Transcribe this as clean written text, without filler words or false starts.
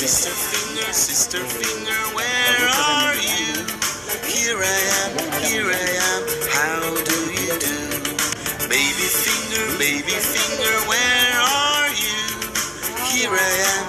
Sister finger, where are you? Here I am, how do you do? Baby finger, where are you? Here I am,